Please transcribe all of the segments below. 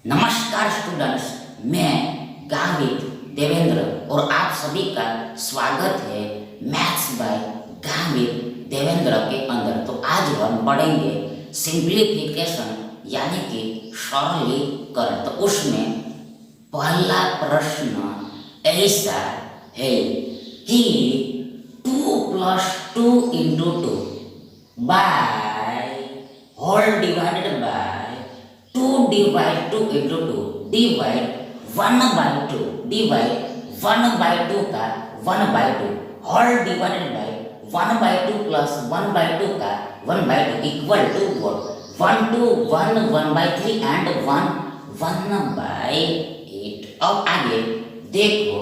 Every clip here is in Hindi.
नमस्कार स्टूडेंट्स, मैं गावित देवेंद्र और आप सभी का स्वागत है मैथ्स बाय गावित देवेंद्र के अंदर। तो आज हम पढ़ेंगे सिंप्लीफिकेशन यानी कि सरलीकरण। तो उसमें पहला प्रश्न ऐसा है कि 2 + 2 × 2 by whole divided by 2 / 2 × 2 divide 1/2 divide 1/2 का 1/2 होल डिवाइडेड बाय 1/2 + 1/2 का 1/2 equal to what 1 to 1 1/3 and 1 1/8। अब आगे देखो,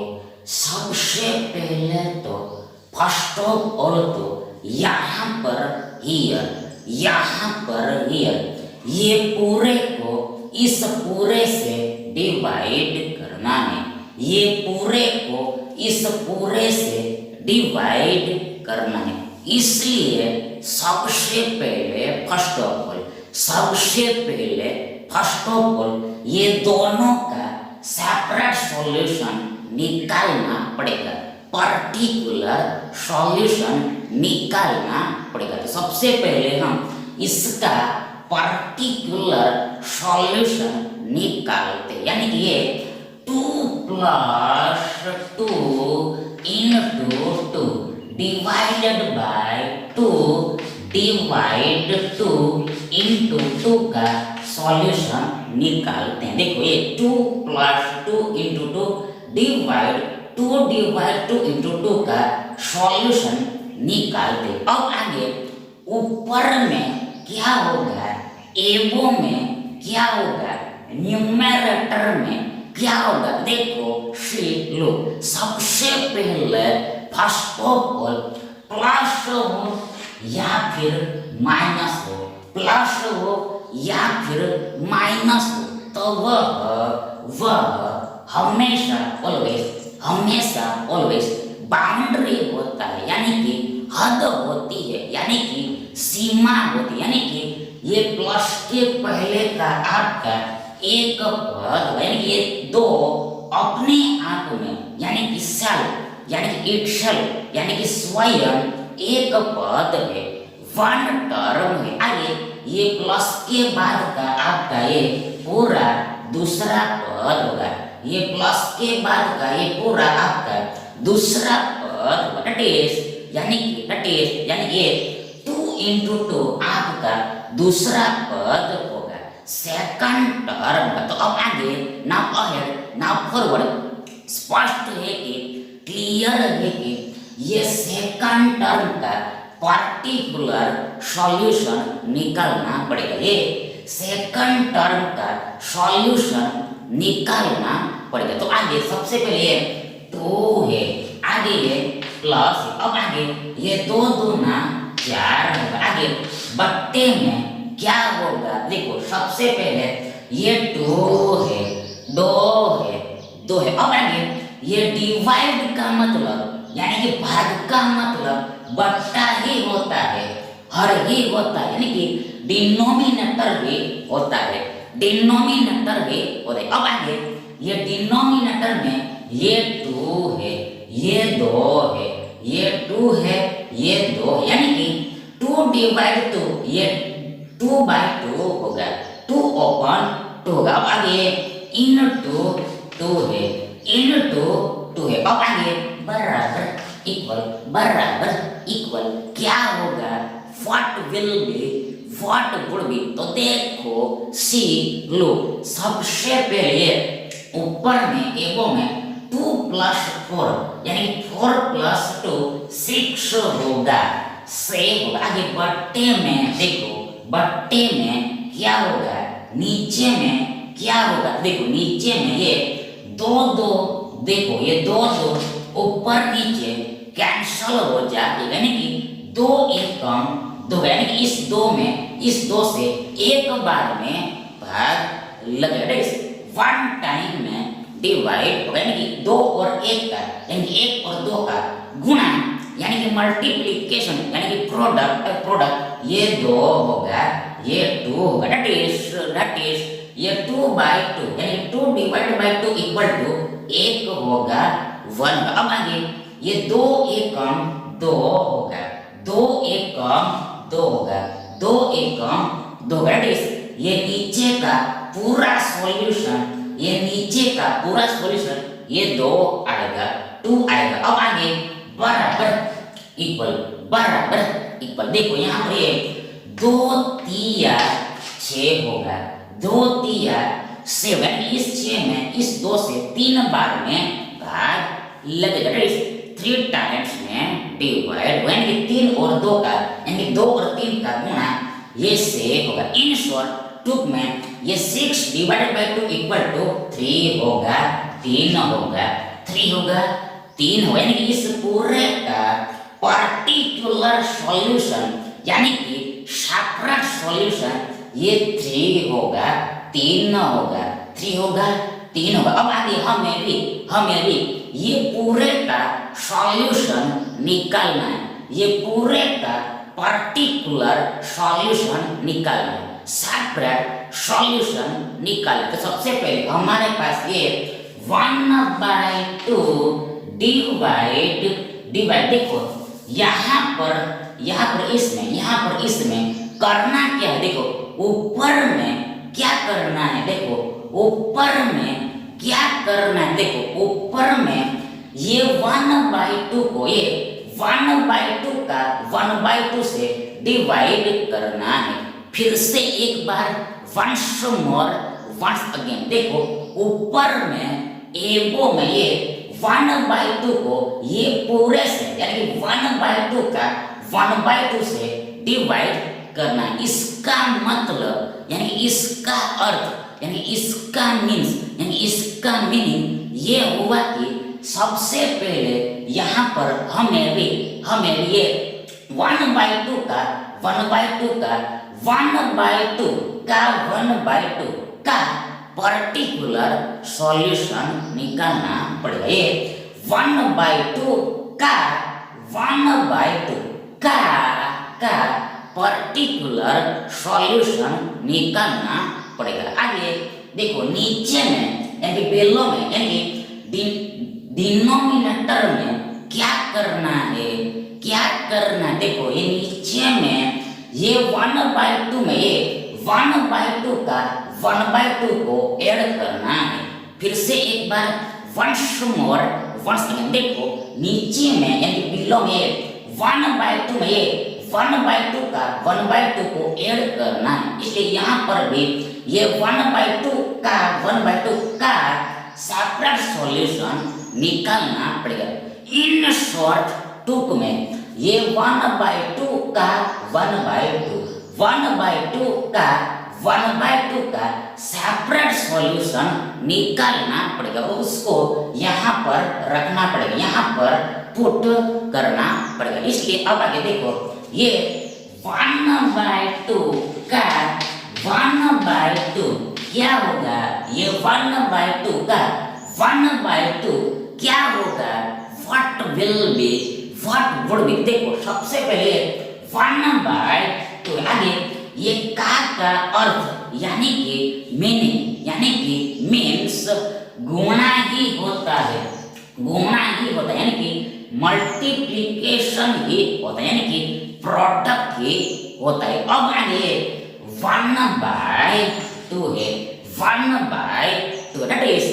सबसे पहले तो फर्स्ट ऑफ ऑल तो यहाँ पर हियर ये पूरे को इस पूरे से डिवाइड करना है। ये पूरे को इस पूरे से डिवाइड करना है। इसलिए सबसे पहले फर्स्ट ऑफ ऑल ये दोनों का सेपरेट सॉल्यूशन निकालना पड़ेगा, पर्टिकुलर सॉल्यूशन निकालना पड़ेगा। तो सबसे पहले हम इसका पर्टिकुलर सॉल्यूशन निकालते, यानी कि ये 2 + 2 × 2 डिवाइडेड बाय 2 डिवाइड 2 × 2 का सॉल्यूशन निकालते हैं। देखो, ये 2 + 2 × 2 डिवाइड 2 × 2 का सॉल्यूशन निकालते। अब आगे ऊपर में क्या होगा, एबो में क्या होगा, न्यूमरेटर में क्या होगा। देखो सी लो, सबसे पहले फर्स्ट ऑफ ऑल प्लस हो या फिर माइनस हो, प्लस हो या फिर माइनस हो, तो वह हमेशा ऑलवेज बाउंड्री होता है, यानी कि हद होती है, यानी कि सीमा होती है। यानी कि ये प्लस के पहले का आपका एक पद, यानी कि ये दो अपने आप में, यानी कि सेल्फ, यानी कि इटसेल्फ, यानी कि स्वयं एक पद है, वन टर्म है। आगे ये प्लस के बाद का आपका ये पूरा दूसरा पद होगा। ये प्लस के बाद का ये पूरा आपका दूसरा पद होगा, यानी ये 2 × 2 आपका दूसरा पद होगा, सेकंड टर्म का। तो अब आगे नाउ अहेड नाउ फॉरवर्ड स्पष्ट है कि क्लियर है कि ये सेकंड टर्म का पर्टिकुलर सॉल्यूशन निकालना पड़ेगा। ये सेकंड टर्म का सॉल्यूशन निकालना पड़ेगा। तो आगे सबसे पहले 2 है, आगे ये प्लस, अब आगे ये 2 दूना 4 होगा। आगे बट्टे में क्या होगा, देखो सबसे पहले ये 2 है। अब आगे ये डिवाइड का मतलब, यानी कि भाग का मतलब बट्टा ही होता है, हर ही होता है, यानी कि डिनोमिनेटर भी होता है, अब आगे ये डिनोमिनेटर में ये 2 है, ये 2 है, ये 2 है, ये 2, यानी कि 2 / 2 ये 2/2 होगा, 2/2 होगा। अब आगे × 2 है, अब आगे बराबर इक्वल क्या होगा, व्हाट वुड बी। तो देखो सी लो, सबसे पहले ऊपर में एगो में 2 + 4 यानी 4 + 2 6 होगा, आगे बट्टे में देखो, बट्टे में क्या होगा, नीचे में क्या होगा, देखो नीचे में ये 2 देखो ये 2 ऊपर नीचे कैंसल हो जाएगा, यानी कि 2 1 कम 2, यानी कि इस 2 से एक बार में भाग लगेगा, वन टाइम में डिवाइड होगा, यानी कि 2 और 1 का, यानी कि 1 और 2 का गुणा, यानी कि मल्टीप्लिकेशन, यानी कि प्रोडक्ट ये 2 होगा, ये 2 होगा, दैट इज ये 2/2 यानी 2/2 इक्वल टू 1 होगा 1। अब आगे ये 2 एकम 2 होगा, 2 एकम 2 होगा, 2 एकम 2 होगा। ये नीचे का पूरा सॉल्यूशन, ये नीचे का पूरा सॉल्यूशन ये 2 आएगा, 2 आएगा। अब आगे बराबर इक्वल देखो यहाँ पर ये 2 तिया 6 होगा, 2 तिया 7, इस 6 में इस 2 से 3 बार में भाग लगेगा। 3 टाइम्स में डिवाइड, यानी 3 और 2 का, यानी 2 और 3 का गुणा ये से होगा। इन शॉर्ट टूक में ये 6/2 इक्वल टू 3 होगा, 3 होगा, 3 होगा, 3 होगा। यानी कि इस पूरे का पार्टिकुलर सॉल्यूशन यानी कि सेपरेट सॉल्यूशन ये 3 होगा, 3 होगा, 3 होगा, 3 होगा। अब आगे हमें भी ये पूरे का सॉल्यूशन निकालना है, ये पूरे का पार्टिकुलर सॉल्यूशन निकालना है, सेपरेट सॉल्यूशन निकालना। तो सबसे पहले हमारे पास ये 1/2 डिवाइड देखो यहाँ पर इसमें करना क्या है, देखो ऊपर में क्या करना है, देखो ऊपर में क्या करना है, देखो ऊपर में ये 1/2 को ये 1/2 का 1/2 से डिवाइड करना है। फिर से एक बार वंस अगेन देखो ऊपर में एबो में ये 1/2 को ये पूरे से यानी कि 1/2 का 1/2 से डिवाइड करना। इसका मतलब यानी इसका अर्थ यानी इसका मीन्स यानी इसका मीनिंग ये हुआ कि सबसे पहले यहाँ पर हमें भी ये 1/2 का 1/2 का पर्टिकुलर सॉल्यूशन निकालना पड़ेगा। ये 1/2 का पर्टिकुलर सॉल्यूशन निकालना पड़ेगा। आगे देखो नीचे में यानी बेलो में यानी डिनोमिनेटर में क्या करना है, देखो ये नीचे में ये 1/2 में ये 1/2 का 1/2 को ऐड करना है। फिर से एक बार वंस देखो नीचे में यानी बिलो में 1/2 में ये 1/2 का 1/2 को ऐड करना है। इसलिए यहाँ पर भी ये 1/2 का सेपरेट सॉल्यूशन निकालना पड़ेगा। इन शॉर्ट टूक में ये 1/2 का 1/2 का सेपरेट सॉल्यूशन निकालना पड़ेगा, उसको यहाँ पर रखना पड़ेगा, यहाँ पर पुट करना पड़ेगा। इसलिए अब आगे देखो ये 1/2 का 1/2 क्या होगा, ये 1/2 का 1/2 क्या होगा, व्हाट वुड बी देखो सबसे पहले 1/2 आगे ये का अर्थ यानी कि मीनिंग यानी कि मीन्स गुणा ही होता है, यानी कि मल्टीप्लिकेशन ही होता है, यानी कि प्रोडक्ट ही होता है। अब आगे 1/2 है, 1/2 दैट इज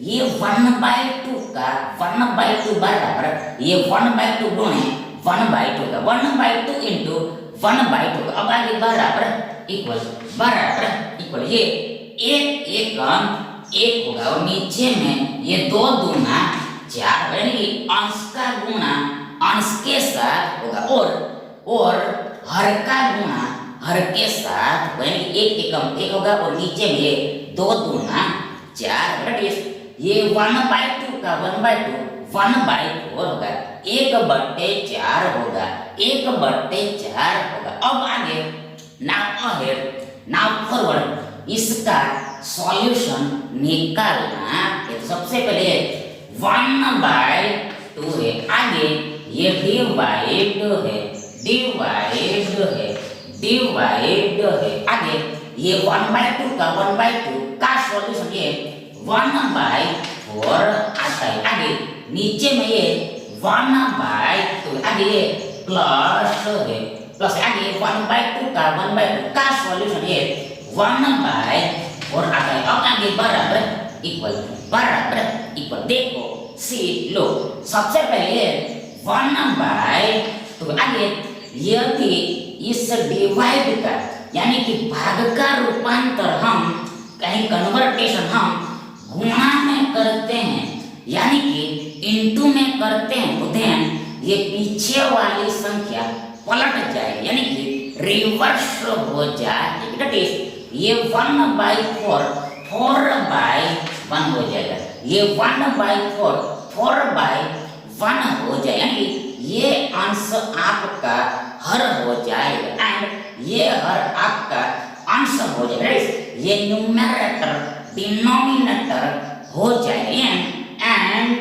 ये 1/2 का 1/2 बराबर ये 1/2 गुणे 1/2 का 1/2 इंटू 1/2। अब आगे बराबर इक्वल ये एक होगा और नीचे में ये 2 दूना 4 यानी कि अंश का गुणा अंश के साथ होगा और हर का गुणा हर के साथ यानी एक एकम 1 होगा और नीचे में ये 2 दूना 4 ये 1/2 का 1/4 होगा, 1/4 होगा, 1/4 होगा। अब आगे नाउ फॉरवर्ड इसका सॉल्यूशन निकालना है। तो सबसे पहले 1/2 है, आगे ये डिवाइड है, आगे ये 1/2 का 1/2 का सॉल्यूशन ये 1/4 आता है। आगे नीचे में ये 1/2 आगे ये प्लस है, प्लस आगे 1/2 का सॉल्यूशन ये 1/4 आता है। अब आगे बराबर इक्वल देखो सी लो, सबसे पहले 1/2 आगे यदि इस डिवाइड का यानी कि भाग का रूपांतर हम कहीं कन्वर्टेशन हम गुणा में करते हैं यानी कि इनटू में करते हैं तो देन ये पीछे वाली संख्या पलट जाए यानी कि रिवर्स हो जाए। दैट इज ये 1/4 4/1 हो जाएगा, ये 1/4 4/1 हो जाए यानी ये अंश आपका हर हो जाएगा एंड ये हर आपका अंश हो जाएगा। ये न्यूमरेटर डिनोमिनेटर हो जाएगा एंड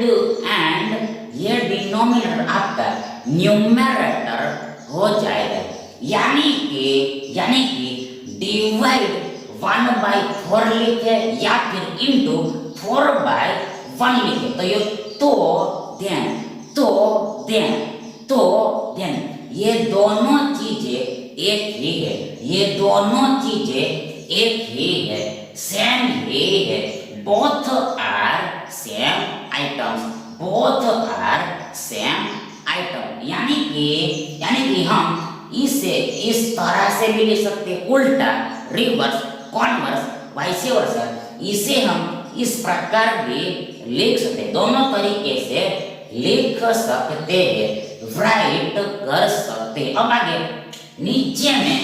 ये डिनोमिनेटर आपका न्यूमरेटर हो जाएगा यानी कि डिवाइड 1/4 लिखे या फिर इनटू 4/1 लिखे तो ये तो देन ये दोनों चीजें एक ही है, ये दोनों चीजें एक ही है, सेम ही है। बोथ आर सेम आइटम्स यानी कि हम इसे इस तरह से भी लिख सकते हैं, उल्टा रिवर्स कॉन्वर्स वाइस वर्सा इसे हम इस प्रकार भी लिख सकते हैं, दोनों तरीके से लिख सकते हैं, राइट कर सकते हैं। अब आगे नीचे में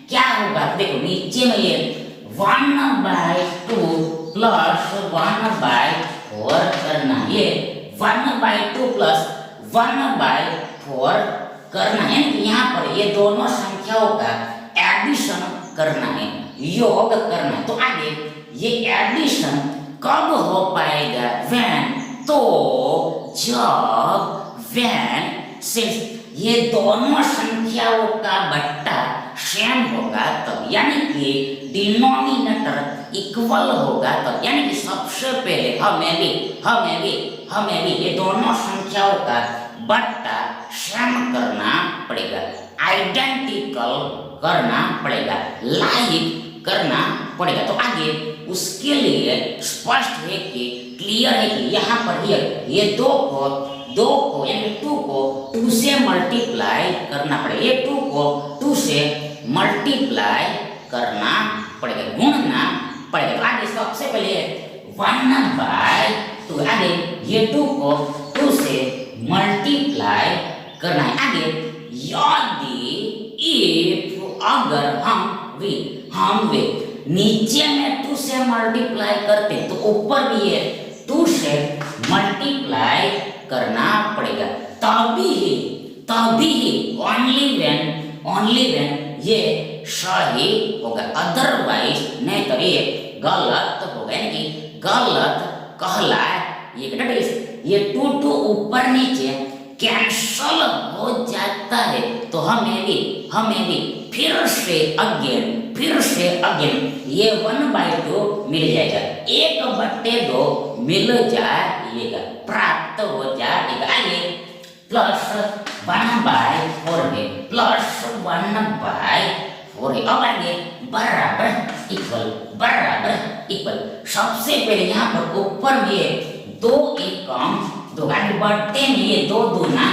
क्या होगा देखो, नीचे में ये 1/2 प्लस 1/4 करना, ये 1/2 प्लस 1/4 करना है। यहाँ पर ये दोनों संख्याओं का एडिशन करना है, योग करना है। तो आगे ये एडिशन कब हो पाएगा? व्हेन, तो जब, व्हेन सिंस ये दोनों संख्याओं का बट्टा सेम होगा तब, यानी कि डिनोमिनेटर इक्वल होगा तब, यानी कि सबसे पहले हमें भी ये दोनों संख्याओं का बट्टा सेम करना पड़ेगा, आइडेंटिकल करना पड़ेगा, लाइक करना पड़ेगा। तो आगे उसके लिए स्पष्ट है कि क्लियर है कि यहाँ पर ये दो को यानी 2 को 2 से मल्टीप्लाई करना पड़ेगा, ये 2 को 2 से मल्टीप्लाई करना पड़ेगा, गुणना पड़ेगा। तो आगे सबसे पहले 1/2 आगे ये 2 को 2 से मल्टीप्लाई करना है। आगे यदि इफ अगर हम वे नीचे में 2 से मल्टीप्लाई करते तो ऊपर भी ये 2 से मल्टीप्लाई करना पड़ेगा, तभी ओनली व्हेन ये सही होगा, अदरवाइज नहीं तो ये गलत होगा, यानी कि गलत कहलाए। ये 2 ऊपर नीचे कैंसल हो जाता है तो हमें भी फिर से अगेन ये 1/2 मिल जाएगा, 1/2 मिल जाएगा, प्राप्त हो जाएगा। आइए प्लस 1/4 है, प्लस 1/4 है। अब आगे बराबर इक्वल सबसे पहले यहाँ पर ऊपर में 2 एकम 2 आगे बढ़ते में ये 2 दूना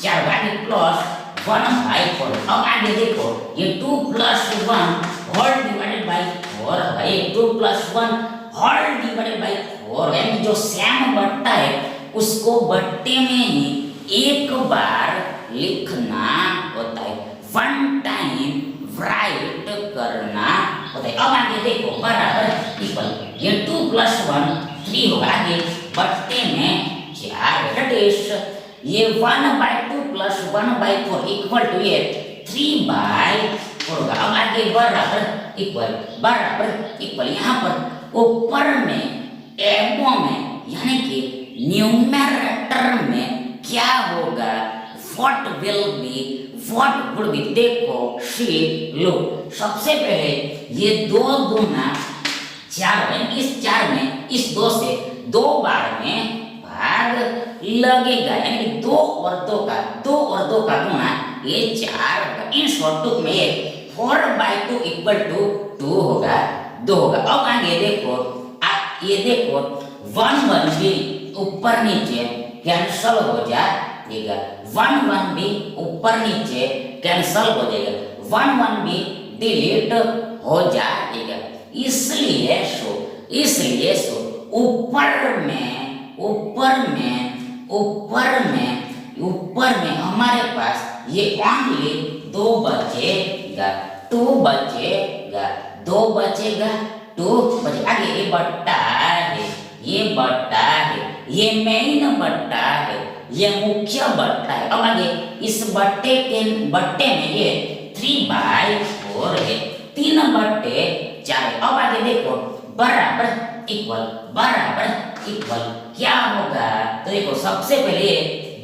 4 आगे प्लस 1/4। अब आगे देखो ये 2 + 1 होल डिवाइडेड बाय 4 है, 2 + 1 होल डिवाइडेड बाय 4 यानी जो सेम बट्टा है उसको बट्टे में ही एक बार लिखना होता है, 1 टाइम राइट करना होता है। अब आगे देखो बराबर इक्वल ये 2 + 1 3 होगा, आगे बट्टे में 4 ये 1/2 + 1/4 इक्वल टू ये 3/4 होगा। अब आगे बराबर इक्वल यहाँ पर ऊपर में एबो में यानी कि न्यूमरेटर में क्या होगा? व्हाट वुड बी देखो सी लो, सबसे पहले ये 2 दूना चार है, इस चार में इस दो से दो बार में भाग लगेगा, यानी कि दो और दो का गुणा ये चार होगा। इन शॉर्ट टूक में ये 4/2 इक्वल टू 2 होगा, 2 होगा। अब आगे देखो, ये देखो 1 1 भी ऊपर नीचे कैंसल हो जाएगा, 1 1 भी ऊपर नीचे कैंसल हो जाएगा, 1 1 भी डिलीट हो जाएगा। इसलिए सो ऊपर में हमारे पास ये ओनली 2 बचेगा, 2 बचेगा, 2 बचेगा, 2 बचेगा। आगे ये बट्टा है, ये मेन बट्टा है, ये मुख्य बट्टा है। अब आगे इस बट्टे में ये 3/4 है, 3/4। अब आगे देखो बराबर इक्वल क्या होगा, तो देखो सबसे पहले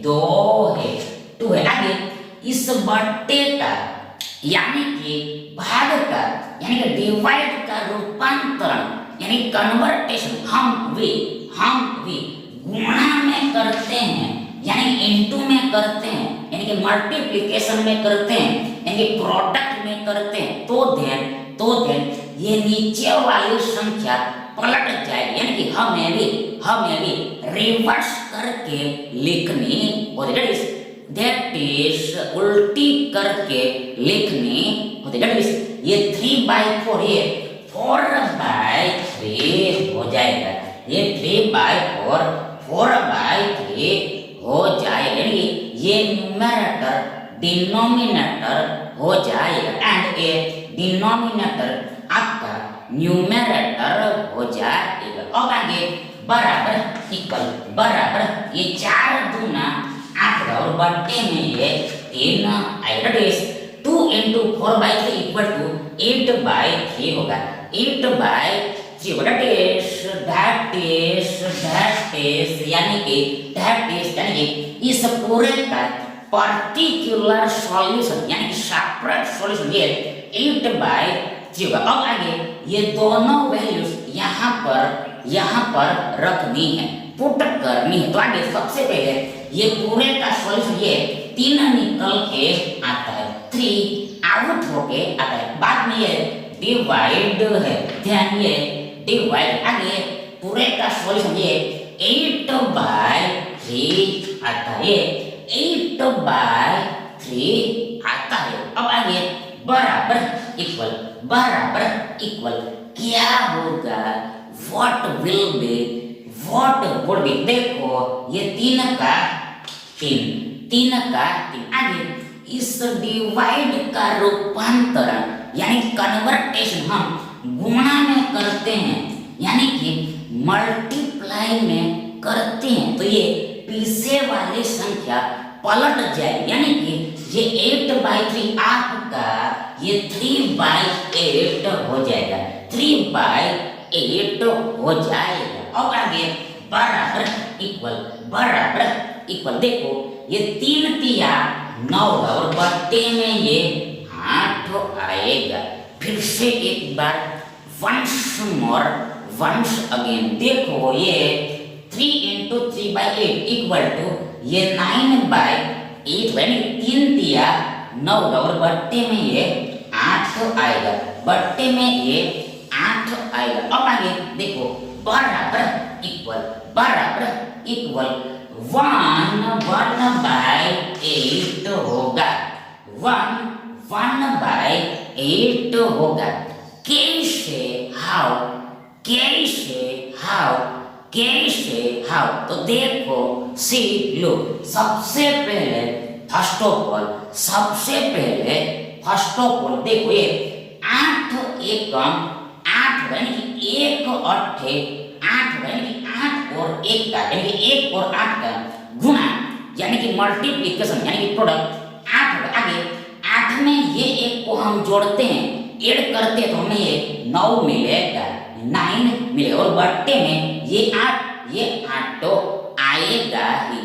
2 है, 2 है। आगे इस बट्टे का यानी कि भाग का यानी कि डिवाइड का रूपांतरण यानी कन्वर्टेशन हम भी गुणा में करते हैं, यानी इनटू में करते हैं, यानी कि मल्टीप्लिकेशन में करते हैं, यानी कि प्रोडक्ट में करते हैं, तो देन ये नीचे वाली संख्या पलट जाएगी, यानी कि हमें भी रिवर्स करके लिखनी होती है, दैट इज उल्टी करके लिखनी होती है। ये 3/4 ये 4/3 हो जाएगा, ये 3/4 4/3 हो जाएगा, यानी ये न्यूमरेटर डिनोमिनेटर हो जाएगा एंड ये डिनोमिनेटर आपका न्यूमरेटर हो जाएगा। अब आगे बराबर ये 4 दूना 8 और बट्टे में ये 3 आएगा, 2 × 4/3 इक्वल टू 8/3 होगा, 8/3 होगा। दैट इज यानी कि इस पूरे का पर्टिकुलर सॉल्यूशन यानी कि सेपरेट सॉल्यूशन ये 8/3 होगा। अब आगे ये दोनों वैल्यूज यहाँ पर रखनी है, पुट करनी है। तो आगे सबसे पहले ये पूरे का सॉल्यूशन ये 3 निकल के आता है, 3 आउट होके आता है, बाद में ये डिवाइड है, ध्यान ये डिवाइड। आगे पूरे का सॉल्यूशन ये 8/3 आता है, 8/3 आता है। अब आगे बराबर इक्वल क्या होगा, व्हाट विल बी, देखो ये 3 का 3 आगे इस डिवाइड का रूपांतरण यानी कन्वर्टेशन हम गुणा में करते हैं, यानी कि मल्टीप्लाई में करते हैं, तो ये पीछे वाली संख्या पलट जाए, यानी कि ये 8/3 आपका ये 3/8 हो जाएगा, 3/8 हो जाएगा। अब आगे बराबर इक्वल देखो ये 3 तिया 9 और बट्टे में ये 8 आएगा। फिर से एक बार वंस अगेन देखो ये 3 × 3/8 इक्वल टू ये 9/8, यानी 3 तिया 9 और बट्टे में ये 8 आएगा, बट्टे में ये 8 आएगा। अब आगे देखो बराबर इक्वल 1/8 होगा, 1/8 होगा। हाउ तो देखो सी लो, सबसे पहले फर्स्ट ऑफ ऑल देखो ये 8 एकम 8 यानी कि 1 अट्ठे 8 यानी कि 8 और 1 का यानी कि 1 और 8 का गुणा यानी कि मल्टीप्लिकेशन यानी कि प्रोडक्ट 8 होगा। आगे 8 में ये 1 को हम जोड़ते हैं, ऐड करते हैं तो हमें ये 9 मिलेगा, 9 मिलेगा, और बट्टे में ये 8 तो आएगा ही,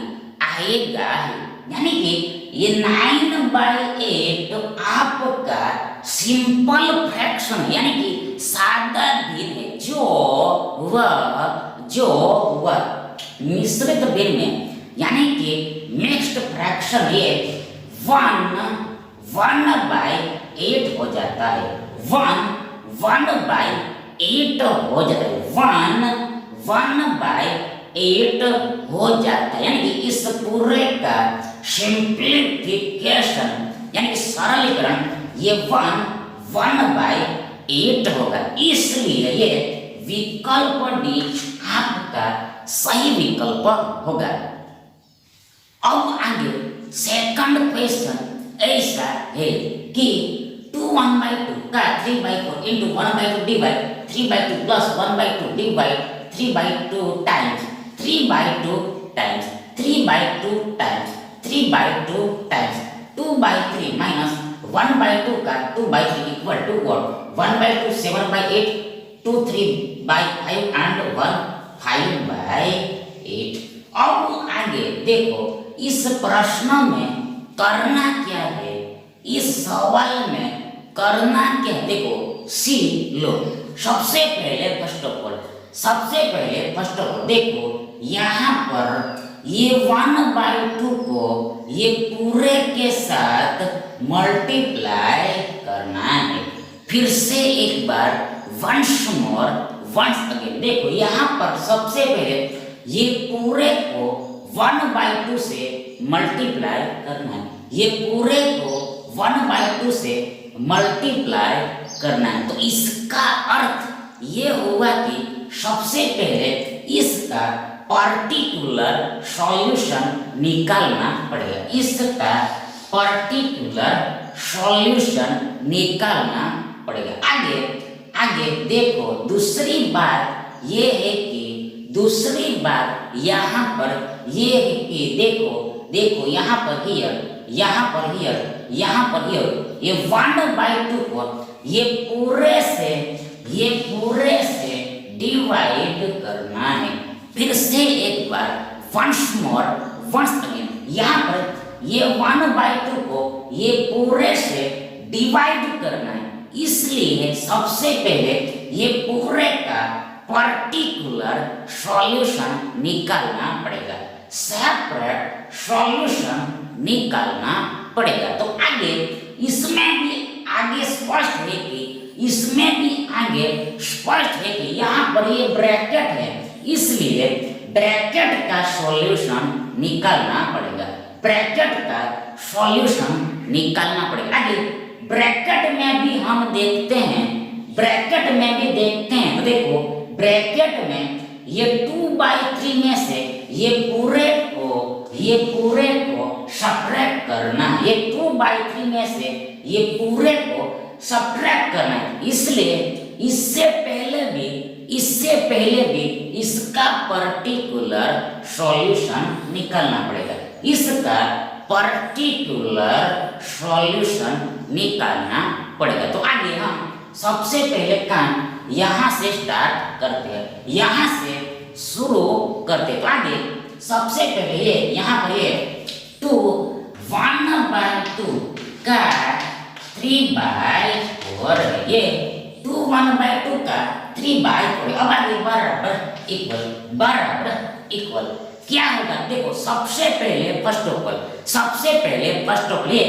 यानी कि ये 9/8 आपका सिंपल फ्रैक्शन यानी कि सादा भिन्न है, जो वह मिश्रित भिन्न में, यानी कि मिक्स्ड फ्रैक्शन ये 1/8 हो जाता है, 1/8 हो जाता है, 1/8 हो जाता है, यानी कि इस पूरे का सिंप्लीफिकेशन यानी कि सरलीकरण ये 1/8 होगा। इसलिए ये विकल्प डी आपका सही विकल्प होगा। अब आगे सेकंड क्वेश्चन ऐसा है कि 2 1/2 का 3/4 into 1/2 divide 3/2 plus 1/2 divide 3/2 times 3/2 times 3/2 times 3/2 times 2/3 minus 1/2 का 2/3 इक्वल टू व्हाट 1/2 7/8 2 3/5 एंड 1 5/8। अब आगे देखो इस प्रश्न में करना क्या है, इस सवाल में करना क्या है, देखो सी लो। सबसे पहले फर्स्ट ऑफ ऑल देखो यहाँ पर ये 1/2 को ये पूरे के साथ मल्टीप्लाई करना है। फिर से एक बार वंस अगेन देखो यहाँ पर सबसे पहले ये पूरे को 1/2 से मल्टीप्लाई करना है, ये पूरे को 1/2 से मल्टीप्लाई करना है। तो इसका अर्थ ये हुआ कि सबसे पहले इसका पर्टिकुलर सॉल्यूशन निकालना पड़ेगा, इसका पर्टिकुलर सॉल्यूशन निकालना पड़ेगा। आगे देखो दूसरी बात ये है कि दूसरी बात यहाँ पर ये है कि देखो यहाँ पर हियर ये 1/2 को ये पूरे से डिवाइड करना है। फिर से एक बार वंस अगेन यहाँ पर ये 1/2 को ये पूरे से डिवाइड करना है, इसलिए सबसे पहले ये पूरे का पर्टिकुलर सॉल्यूशन निकालना पड़ेगा, सेपरेट सॉल्यूशन निकालना पड़ेगा। तो आगे इसमें भी आगे स्पष्ट है कि यहाँ पर ये ब्रैकेट है, इसलिए ब्रैकेट का सॉल्यूशन निकालना पड़ेगा, आगे ब्रैकेट में भी हम देखते हैं, तो देखो ब्रैकेट में ये 2/3 में से ये पूरे को सब्ट्रैक्ट करना है, ये 2/3 में से ये पूरे को सब्ट्रैक्ट करना है, इसलिए इससे पहले भी इसका पर्टिकुलर सॉल्यूशन निकालना पड़ेगा, तो आगे हम सबसे पहले काम यहाँ से स्टार्ट करते हैं, यहाँ से शुरू करते हैं। तो आगे सबसे पहले ये यहाँ पर ये 2 1/2 का 3/4 ये 2 1/2 का 3/4। अब आगे बराबर इक्वल क्या होगा, देखो सबसे पहले फर्स्ट ऑफ ऑल ये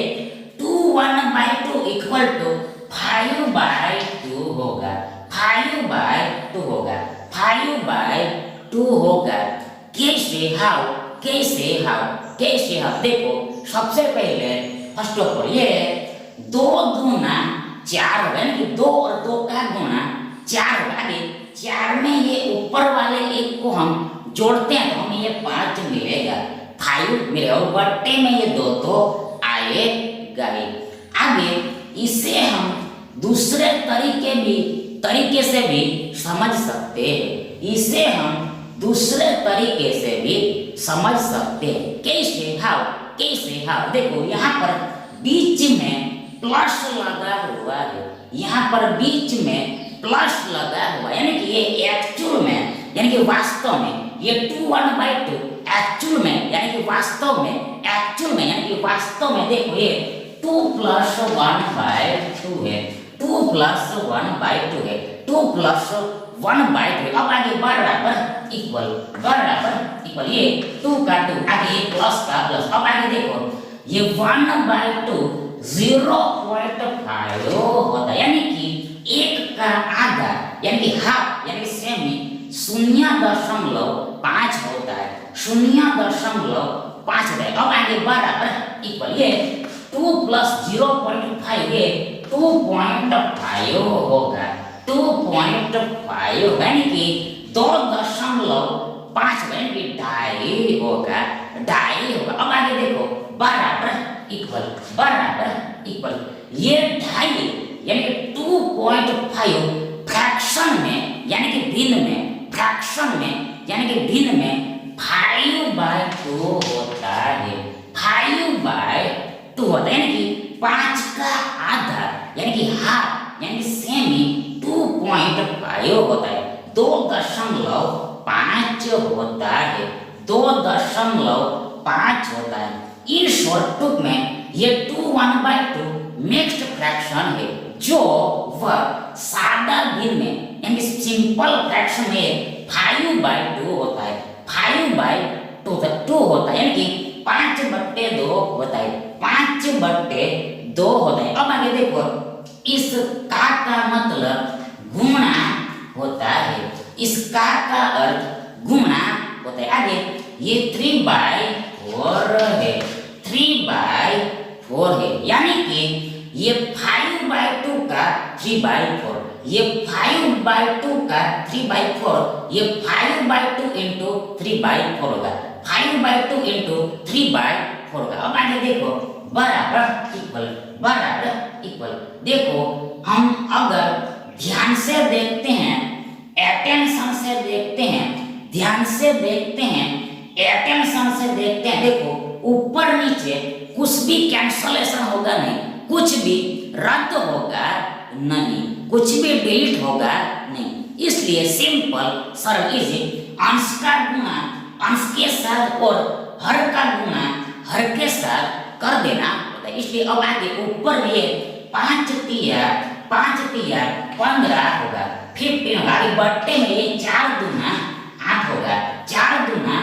2 1/2 इक्वल टू 5/2 होगा, 5/2 होगा। कैसे हाउ देखो सबसे पहले फर्स्ट ऑफ ऑल ये 2 दूना 4 होगा, यानी कि 2 और 2 का गुणा 4 होगा। आगे 4 में ये ऊपर वाले एक को हम जोड़ते हैं तो हमें ये 5 मिलेगा, 5 मिलेगा, और बट्टे में ये 2 तो आएगा ही। आगे इसे हम दूसरे तरीके से भी समझ सकते हैं, कैसे हाउ देखो यहाँ पर बीच में प्लस लगा हुआ है, यानी कि ये एक्चुअल में यानी कि वास्तव में ये 2 1/2 एक्चुअल में यानी कि वास्तव में देखो ये 2 + 1/2 है, 2 + 1/2 है। 2 प्लस 1/3 अब आगे बराबर इक्वल ये 2 का 2 आगे ये प्लस का प्लस अब आगे देखो ये 1/2 0.5 होता है यानी कि एक का आधा यानी कि हाफ यानी सेमी 0.5 होता है 0.5 होता है अब आगे बराबर इक्वल ये 2 प्लस 0.5 ये 2.5 होगा 2.5 यानी कि 2.5 यानी कि ढाई होगा अब आगे देखो बराबर इक्वल ये ढाई यानी कि 2.5 फ्रैक्शन में यानी कि भिन्न में फ्रैक्शन में यानी कि भिन्न में 5/2 होता है 5/2 होता है यानी कि 5 का आधा यानी कि हाफ यानी कि सेमी 2.5 होता है 2.5 होता है 2.5 होता है इन शॉर्ट टूक में ये 2/1/2 मिक्स्ड फ्रैक्शन है जो वह सादा भिन्न में यानी सिंपल फ्रैक्शन में 5/2 होता है 5/2 होता है यानी कि 5/2 होता है 5/2 होता है अब आगे देखो इस का मतलब गुणा होता है इस का अर्थ गुणा होता है आगे ये 3/4 है 3/4 है यानी कि ये 5/2 का 3/4 ये 5/2 का 3/4 ये 5/2 into 3/4 होगा 5/2 into 3/4 होगा अब आगे देखो बराबर इक्वल देखो हम अगर ध्यान से देखते हैं अटेंशन से देखते हैं ध्यान से देखते हैं अटेंशन से देखते हैं देखो ऊपर नीचे कुछ भी कैंसलेशन होगा नहीं कुछ भी रद्द होगा नहीं कुछ भी डिलीट होगा नहीं इसलिए सिंपल सरल इजी अंश का गुणा अंश के साथ और हर का गुणा हर के साथ कर देना होता है इसलिए अब आगे ऊपर ये 5 तिया 15 होगा 15 होगा आगे बट्टे में ये 4 दूना 8 होगा 4 दूना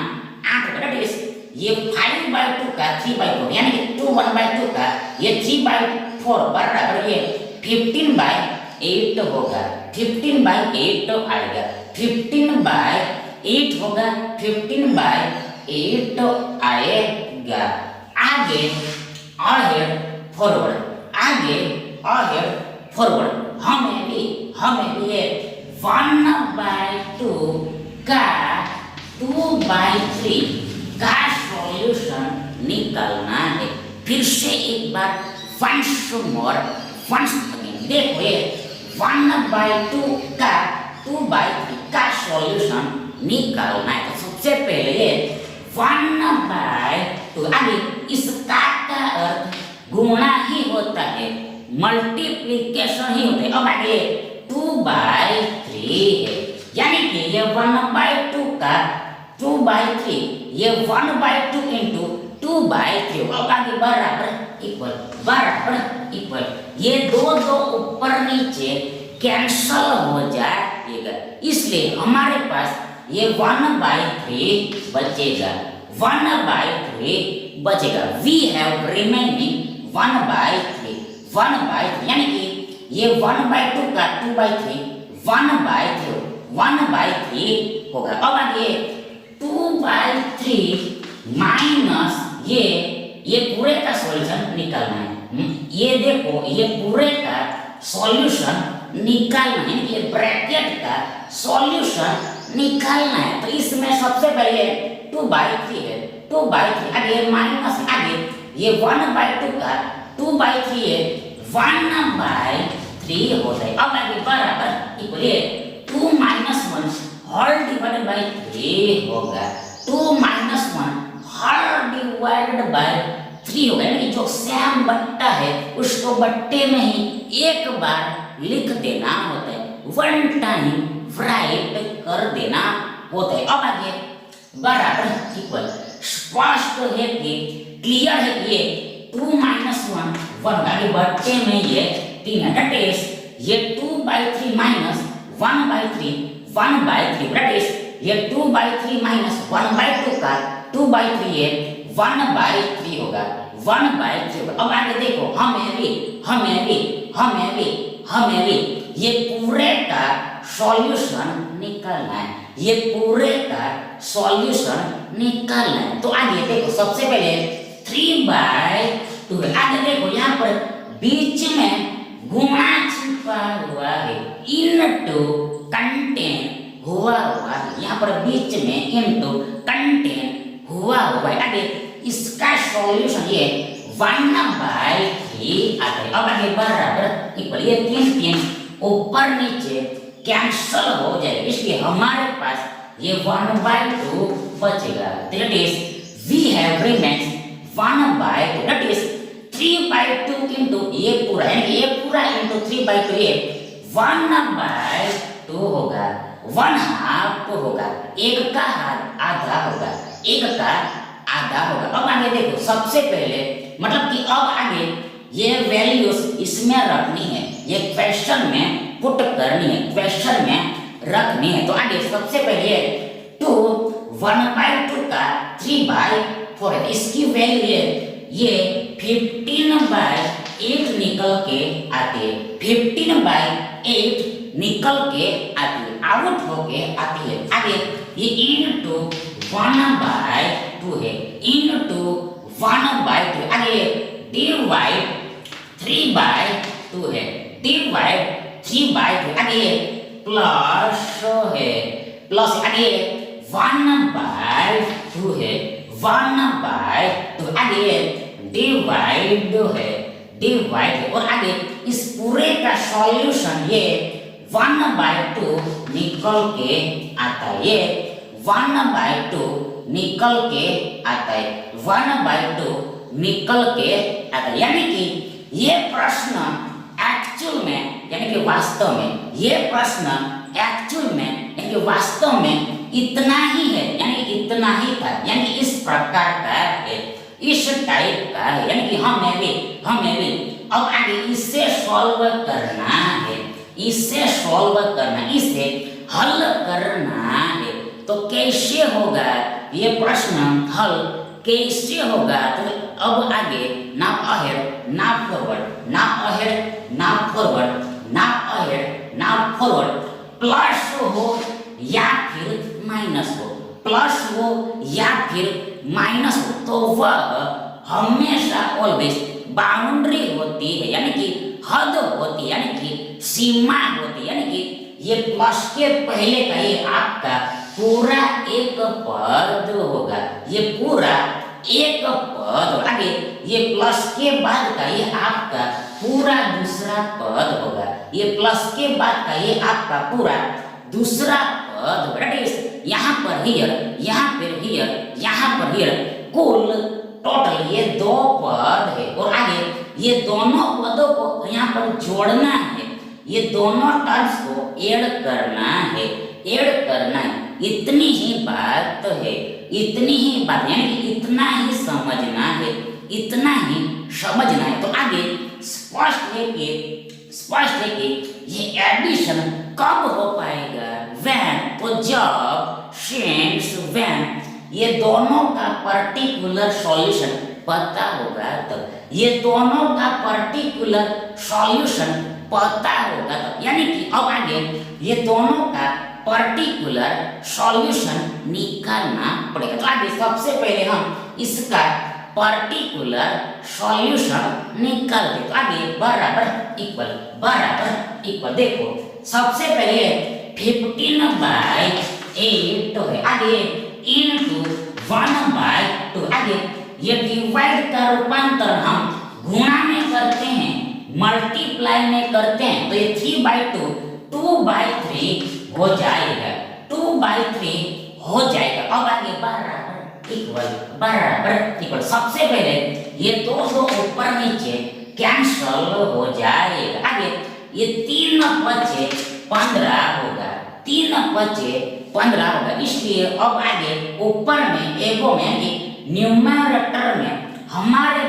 8 होगा दैट इज ये 5/2 का 3/4 यानी कि 2/1/2 का ये 3/4 बराबर ये 15/8 होगा 15/8 आएगा 15/8 होगा 15/8 आएगा आगे ahead forward हमें भी ये 1/2 का 2/3 का सॉल्यूशन निकालना है फिर से एक बार once again देखो ये 1/2 का 2/3 का सॉल्यूशन निकालना है तो सबसे पहले ये 1/2 आगे इसका अर्थ गुणा ही होता है मल्टीप्लिकेशन ही होता है अब आगे 2/3 है यानी कि ये 1/2 का 2/3 ये 1/2 into 2/3 अब आगे बराबर इक्वल ये दो ऊपर नीचे कैंसल हो जाएगा इसलिए हमारे पास ये 1/3 बचेगा 1/3 बचेगा वी हैव रिमेनिंग 1/3 यानी कि ये 1/2 का 2/3 1/3 होगा अब आगे 2/3 माइनस ये पूरे का सॉल्यूशन निकालना है ये देखो ये पूरे का सॉल्यूशन निकालना है ये ब्रैकेट का सॉल्यूशन निकालना है तो इसमें सबसे पहले 2/3 है 2/3 आगे माइनस आगे ये 1/2 का 2/3 है 1/3 होता है अब आगे बराबर इक्वल 2 - 1 होल डिवाइडेड बाय 3 होगा 2 - 1 होल डिवाइडेड बाय 3 होगा यानी जो सेम बट्टा है उसको बट्टे में ही एक बार लिख देना होता है वन टाइम राइट कर देना होता है अब आगे बराबर इक्वल स्पष्ट है कि क्लियर है कि ये 2 - 1 आगे बट्टे में ये 3 है दैट इज ये 2/3 - 1/3 दैट इज ये 2/3 माइनस 1/2 का 2/3 है 1/3 होगा 1/3 होगा। अब आगे देखो हमें भी ये पूरे का सॉल्यूशन निकालना है, ये पूरे का सॉल्यूशन निकालना है। तो आगे देखो सबसे पहले 3/2 आगे देखो यहाँ पर बीच में गुणा छिपा हुआ है इनटू कंटेंट हुआ है, यहाँ पर बीच में इनटू कंटेंट हुआ है। आगे इसका सॉल्यूशन ये 1/3 आता है। अब आगे बराबर इक्वल ये 3 ऊपर नीचे कैंसल हो जाएगा, इसलिए हमारे पास ये 1/2 बचेगा। That is we have remains 1/2 that is 3/2 इनटू ये पूरा इनटू 3/2 ये 1/2 होगा, 1/2 होगा, एक का आधा होगा, एक का आधा होगा। अब आगे देखो सबसे पहले मतलब कि अब आगे ये वैल्यूज इसमें रखनी है, ये क्वेश्चन में पुट करनी है, क्वेश्चन में रखनी है। तो आगे सबसे पहले 2 1/2 का 3/4 है, इसकी वैल्यू है ये 15/8 निकल के आती है, 15/8 निकल के आती है, आउट होके आती है। आगे ये इनटू 1/2 है, इनटू 1/2 आगे डिवाइड 3/2 है, डिवाइड 3/2 आगे प्लस है, प्लस आगे 1/2 है, 1/2 आगे डिवाइड है, डिवाइड और आगे इस पूरे का सॉल्यूशन ये 1/2 निकल के आता है, ये 1/2 निकल के आता है, 1/2 निकल के आता है। यानी कि ये प्रश्न एक्चुअल में यानी कि वास्तव में ये प्रश्न एक्चुअल में यानी कि वास्तव में इतना ही है, यानी इतना ही था, यानी इस प्रकार का है, इस टाइप का है, यानी कि हमें भी अब आगे इससे सॉल्व करना है, इससे सॉल्व करना, इसे हल करना है। तो कैसे होगा ये प्रश्न हल कैसे होगा? तो अब आगे ना अहेड ना फॉरवर्ड, ना अहेड ना फॉरवर्ड, ना अहेड ना फॉरवर्ड, प्लस हो या फिर माइनस हो, प्लस हो या फिर माइनस हो, तो वह हमेशा ऑलवेज बाउंड्री होती है, यानी कि हद होती है, यानी कि सीमा होती है, यानी कि ये प्लस के पहले का ये आपका पूरा एक पद होगा, ये पूरा एक पद, आगे ये प्लस के बाद का ये आपका पूरा दूसरा पद होगा, ये प्लस के बाद का ये आपका पूरा दूसरा पद होगा। यहाँ पर हियर, यहाँ पर हियर, यहाँ पर हियर, कुल टोटल ये दो पद है और आगे ये दोनों पदों को यहाँ पर जोड़ना है, ये दोनों टर्म्स को ऐड करना है, ऐड करना है। इतनी ही बात है, इतनी ही बात, यानी कि इतना ही समझना है, इतना ही समझना है। तो आगे स्पष्ट है कि ये एडिशन कब हो पाएगा? व्हेन, तो जब, सिंस, व्हेन ये दोनों का पर्टिकुलर सॉल्यूशन पता होगा तब, ये दोनों का पर्टिकुलर सॉल्यूशन पता होगा तब, यानी कि अब आगे ये दोनों का पर्टिकुलर सॉल्यूशन निकालना पड़ेगा। तो आगे सबसे पहले हम इसका पर्टिकुलर सॉल्यूशन निकालते, तो आगे बराबर इक्वल देखो सबसे पहले 15/8 है, आगे इनटू 1/2, आगे ये डिवाइड का रूपांतर हम गुणा में करते हैं, मल्टीप्लाई में करते हैं, तो ये 3/2 2/3 हो जाएगा, 2/3 हो जाएगा। अब आगे बराबर इक्वल सबसे पहले ये दो ऊपर नीचे कैंसल हो जाएगा, आगे ये 3 बचे 15 होगा, 3 बचे 15 होगा, इसलिए अब आगे ऊपर में एगो में न्यूमरेटर में हमारे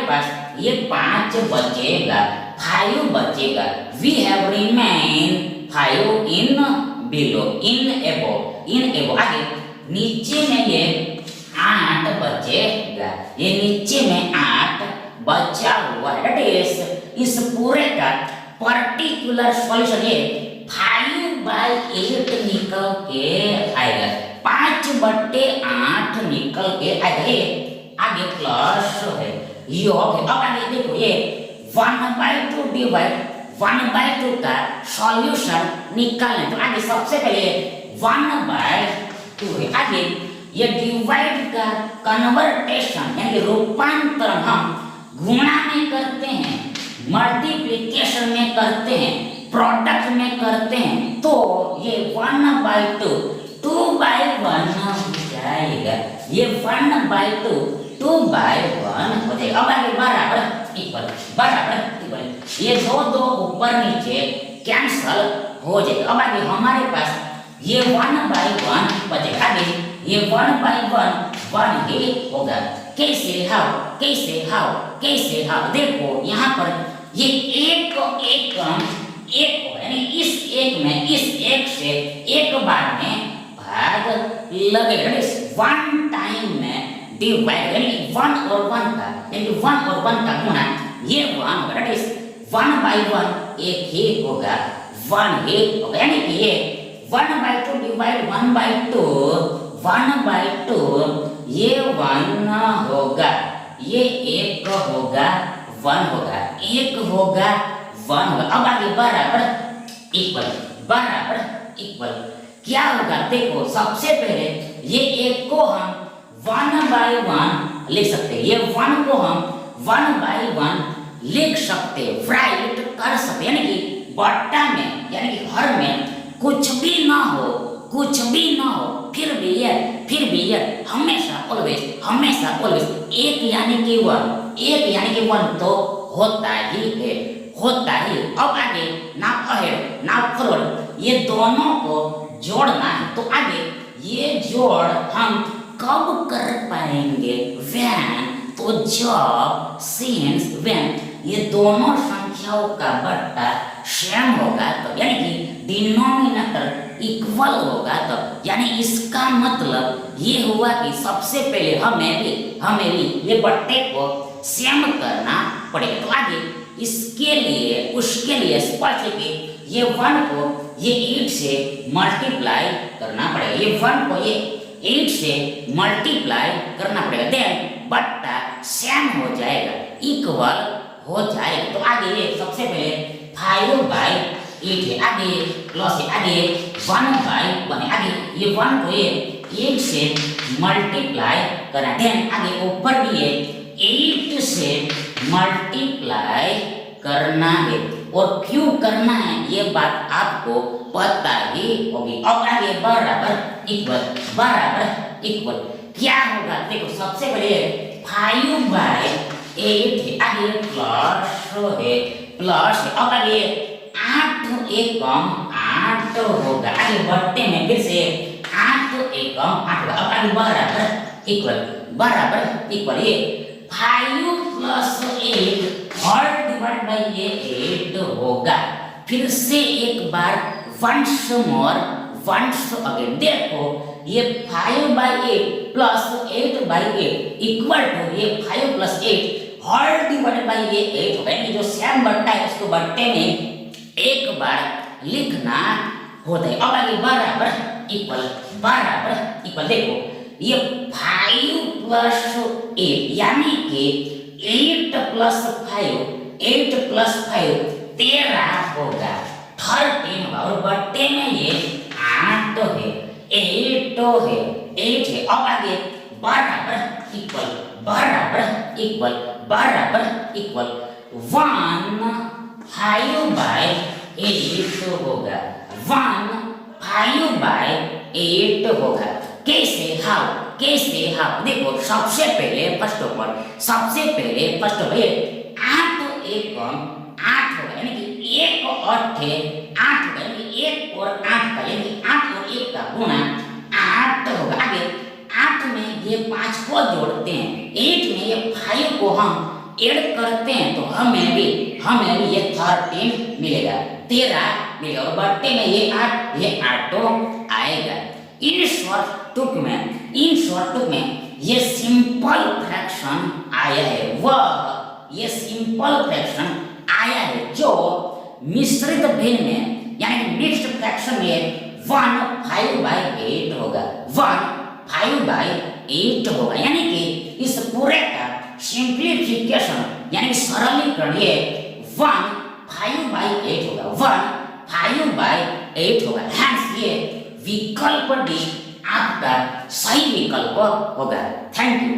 पास ये 5 बचेगा, फाइव बचेगा। We have remain five in below, in above, in एबो। आगे नीचे में ये 8 बचेगा, ये नीचे में 8 बचा हुआ है। दैट इज इस पूरे का पर्टिकुलर सॉल्यूशन ये 5/8 निकल के आएगा, 5/8 निकल के आएगा। आगे प्लस है योग है। अब आगे देखो ये 1/2 डिवाइड 1/2 का सॉल्यूशन निकालना। तो आगे सबसे पहले 1/2 है। आगे ये डिवाइड का कन्वर्टेशन यानी रूपांतरण हम गुणा में करते हैं, मल्टीप्लिकेशन में करते हैं, प्रोडक्ट में करते हैं। तो ये 1/2 2/1 हो जाएगा। ये 1/2 2/1 हो जाएगा। अब आगे बराबर इक्वल ये दो ऊपर नीचे कैंसल हो जाएगा। अब आगे हमारे पास ये 1/1 बचेगा। आगे ये 1/1 ही होगा। कैसे हाउ देखो यहाँ पर ये एक होगा, यानी इस एक से एक बार में भाग लगेगा। वन टाइम में डिवाइड यानी 1 और 1 का गुणा ये 1 होगा। दैट इज 1/1 एक ही होगा, 1 ही होगा। यानी कि ये 1/2 डिवाइड 1/2 ये 1 होगा, ये 1 होगा 1 होगा, 1 होगा 1 होगा। अब आगे बराबर इक्वल क्या होगा देखो। सबसे पहले ये 1 को हम 1/1 लिख सकते हैं, ये 1 को हम 1/1 लिख सकते, राइट कर सकते। यानी कि बट्टा में यानी कि हर में कुछ भी ना हो फिर भी ये हमेशा ऑलवेज एक यानी कि 1 तो होता ही। अब आगे नाउ अहेड नाउ फॉरवर्ड ये दोनों को जोड़ना है। तो आगे ये जोड़ हम कब कर पाएंगे? व्हेन, तो जब, सिंस, व्हेन ये दोनों संख्याओं का बट्टा सेम होगा तो, यानी कि डिनोमिनेटर इक्वल होगा तो, यानी इसका मतलब ये हुआ कि सबसे पहले हमें भी ये बट्टे को सेम करना पड़ेगा। तो आगे उसके लिए स्पष्ट कि ये 1 को ये 8 से मल्टीप्लाई करना पड़ेगा, ये 1 को ये 8 से मल्टीप्लाई करना पड़ेगा। देन बट्टा सेम हो जाएगा, इक्वल हो जाएगा। तो आगे ये सबसे पहले 5/8 है, आगे प्लस है, आगे 1/1 है। आगे ये 1 को ये 8 से मल्टीप्लाई करना। देन आगे ऊपर भी ये 8 से मल्टीप्लाई करना है। और क्यों करना है ये बात आपको पता ही होगी। अब आगे बराबर इक्वल क्या होगा देखो। सबसे पहले 5/8 है, आगे प्लस है। अब आगे 8 एकम 8 होगा, आगे बट्टे में फिर से 8 एकम 8 होगा। अब आगे बराबर इक्वल ये 5 + 8 और डिवाइड बाय ये 8 होगा। फिर से एक बार वंस अगेन देखो ये 5/8 प्लस 8/8 इक्वल टू ये 5 + 8 और डिवाइड बाय ये 8 होगा। यानी जो सेम बट्टा है उसको बट्टे में एक बार लिखना होता है। अब आगे बराबर इक्वल देखो ये 5 + 8 यानी कि 8 + 5 13 होगा, 13 होगा। और बट्टे में ये 8 है, 8 है। अब आगे बराबर इक्वल 1 5/8 होगा, 1 5/8 होगा। कैसे हाउ देखो। सबसे पहले फर्स्ट ऑफ ऑल 8 एकम 8 होगा, यानी कि 1 और 8 होगा, यानी कि 1 और 8 का, यानी 8 और 1 का गुणा 8 होगा। आगे 8 में ये 5 को जोड़ते हैं, 8 में ये 5 को हम ऐड करते हैं तो हमें भी हमें ये 13 मिलेगा, 13 मिलेगा और बट्टे में ये 8, ये 8 तो आएगा। इन शॉर्ट टुक में ये सिंपल फ्रैक्शन आया है, वह ये सिंपल फ्रैक्शन आया है जो मिश्रित भिन्न में यानी मिक्स्ड फ्रैक्शन में 1/5 होगा, 1/5 होगा। यानी कि इस पूरे का सिंप्लीफिकेशन यानी सरलीकरण ये 1/5 होगा, 1/5 होगा। हैंस ये विकल्प डी आपका सही विकल्प होगा। Thank you.